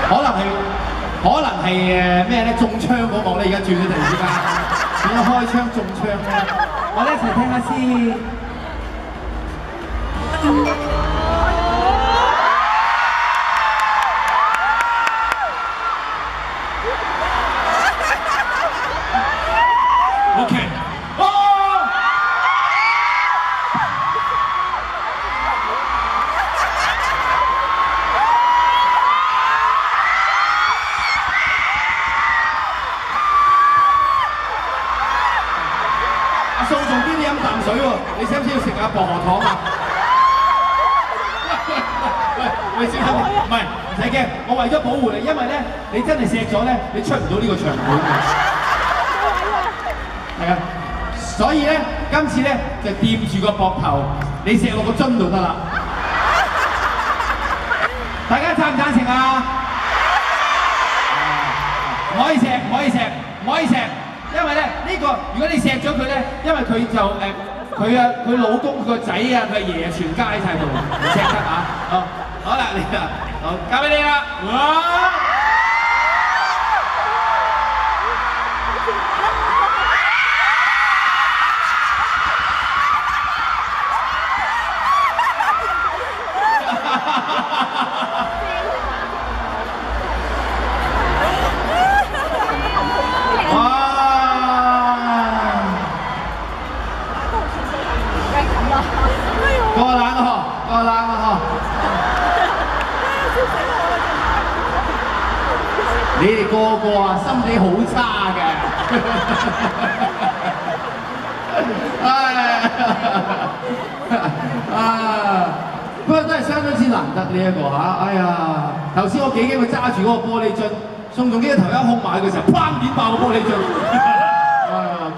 可能係咩咧？中槍嗰幕咧，而家轉咗突然之間，點解開槍中槍咧？我哋一齊聽下先。OK， 宋仲基你飲啖水喎，你使唔使要食下薄荷糖啊？喂，小心啲，唔係唔使驚，我為咗保護你，因為咧你真係錫咗咧，你出唔到呢個場館嘅。係啊，所以咧今次咧就掂住個膊頭，你錫落個樽就得啦。大家贊唔贊成啊？唔可以錫，唔可以錫，唔可以錫。因為咧呢個，如果你錫咗佢咧，因為佢就佢老公佢個仔啊，佢爺全家喺晒度，唔錫得啊！好啦，你啊，好交俾你啦！過冷啊！過冷啊！你哋個個啊心理好差嘅，不過都係相當之難得呢一個嚇。哎呀，頭先我幾驚佢揸住嗰個玻璃樽，宋仲基嘅頭一空埋嘅時候，砰點爆個玻璃樽。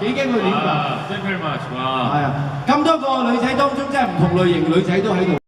幾驚佢點㗎？Thank you very much！哇！係啊，咁多個女仔當中，真係唔同類型女仔都喺度。